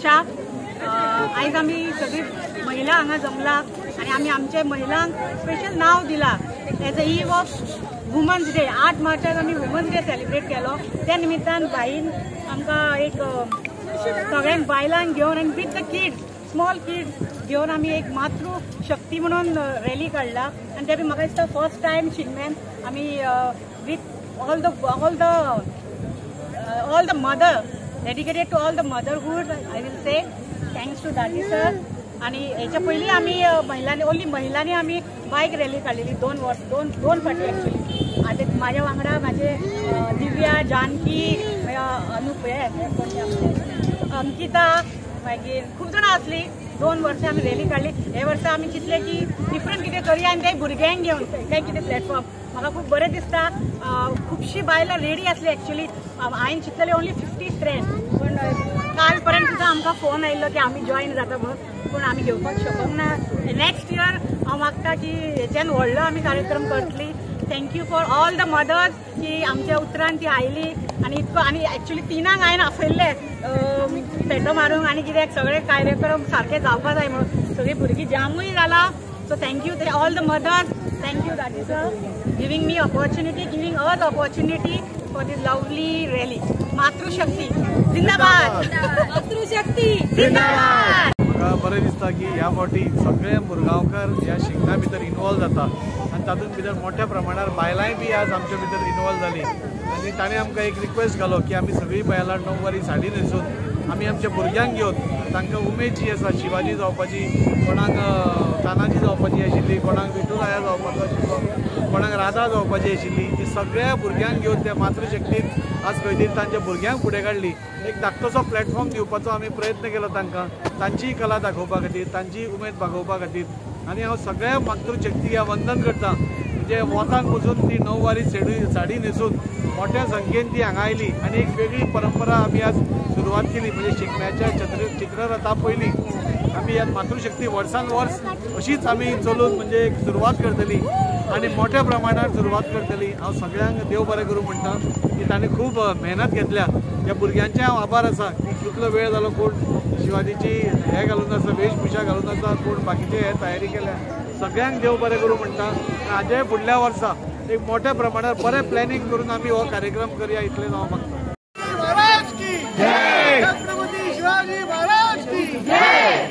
शुभेच्छा। आज आम्ही सगळी महिला हांगा जमला आणि आम्ही आमच्या महिलांक स्पेशल नाव दिला as a eve of women's day. 8 मार्चाक आम्ही वुमन्स डे सेलिब्रेट केलो। त्या निमित्तान बाईन आमकां एक सगळ्यांक बायलांक घेवन आनी with the kids small kids घेवन आम्ही एक मातृशक्ती म्हणून रॅली काढला आणि ते म्हाका दिसता फर्स्ट टाइम शिगम्यान आम्ही with all the mother dedicated to all the motherhood I will say thanks to Dadi sir। आणि याच्या पयलीं आम्ही महिलांनी आम्ही बाईक रॅली काढलेली दोन फाटी ॲक्च्युली। आता माझ्या वांगडा माझे दिव्या जानकी अनुप अंकिता मागीर खूप जाणां असली। 2 वर्सां आम्ही रॅली काढली। हे वर्सा आम्ही चिंतले की डिफरंट कितें करया आणि ते भुरग्यांक घेवन काय कितें प्लॅटफॉर्म म्हाका खूप बरें दिसता। खुबशी बायलां रेडी असली ॲक्च्युली। हांवें चिंतलेले ओन्ली 50 फ्रेंड पण काल पर्यंत सुद्दां आमकां फोन आयिल्लो की आमी जॉईन जाता म्हणून पण आमी घेवपाक शकूंक ना। नेक्स्ट इयर हांव मागता की हेच्यान व्हडलो आमी कार्यक्रम करतली। Thank you for all the mothers की आमच्या उतरान ती आयली आणि इतको आनी ॲक्च्युली 3 हांवें आपयल्ले फेटो मारूंक आणि कित्याक सगळे कार्यक्रम सारखे जावपा जाय म्हणून सगळीं भुरगीं जामूय जाला। So thank you all the mothers. Thank you दादी sir giving me opportunity, giving us opportunity for this lovely rally। मातृशक्ती जिंदाबाद, मातृशक्ती जिंदाबाद। म्हाका बरें दिसता की ह्या फावटी सगळे मुरगांवकर ह्या शिगम्या भितर इन्वॉल्व जाता आणि तातूंत भितर मोठ्या प्रमाणार बायलांय बी आज आमच्या भितर इन्वॉल्व जाली आणि ताणें आमकां एक रिक्वेस्ट घालो की आमी सगळीं बायलां णववारी साडी न्हेसून आमी आमच्या भुरग्यांक घेवन तांकां उमेद जी आसा शिवाजी जावपाची, कोणाक तानाजी जावपाची आशिल्ली, कोणाक विठुराया जावपाचो आशिल्लो, कोणाक राधा जावपाची आशिल्ली, ती सगळ्या भुरग्यांक घेवन त्या मातृशक्तीन आज खंय तरी तांच्या भुरग्यांक फुडें काडली। एक धाकटोसो प्लॅटफॉर्म दिवपाचो आमी प्रयत्न केलो तांकां, तांची कला दाखोवपा खातीर, तांची उमेद भागोवपा खातीर। आनी हांव सगळ्या मातृशक्तीक वंदन करता म्हणजे वतान वचून ती णववारी साडी न्हेसून मोठ्या संख्येन ती हांगा आयली आणि एक वेगळी परंपरा आमी आज सुरवात केली। म्हणजे शिगम्याच्या चित्ररथा पयलीं आमी ह्या मातृशक्ती वर्सान वर्स अशीच आमी चलून म्हणजे एक सुरवात करतली आणि मोठ्या प्रमाणात सुरवात करतली। हांव सगळ्यांक देव बरें करूं म्हणटा की ताणें खूब मेहनत घेतल्या। ह्या भुरग्यांचे हांव आभार आसा की कितलो वेळ जालो कोण शिवाजीची हे घालून आसा, वेशभूषा घालून आसा, कोण बाकीचे हे तयारी केल्या। सगळ्यांक देव बरें करूं म्हणटा। हाजे फुडल्या वर्सा एक मोठ्या प्रमाणात बरें प्लॅनिंग करून आमी हो कार्यक्रम करया इतलें हांव मागता।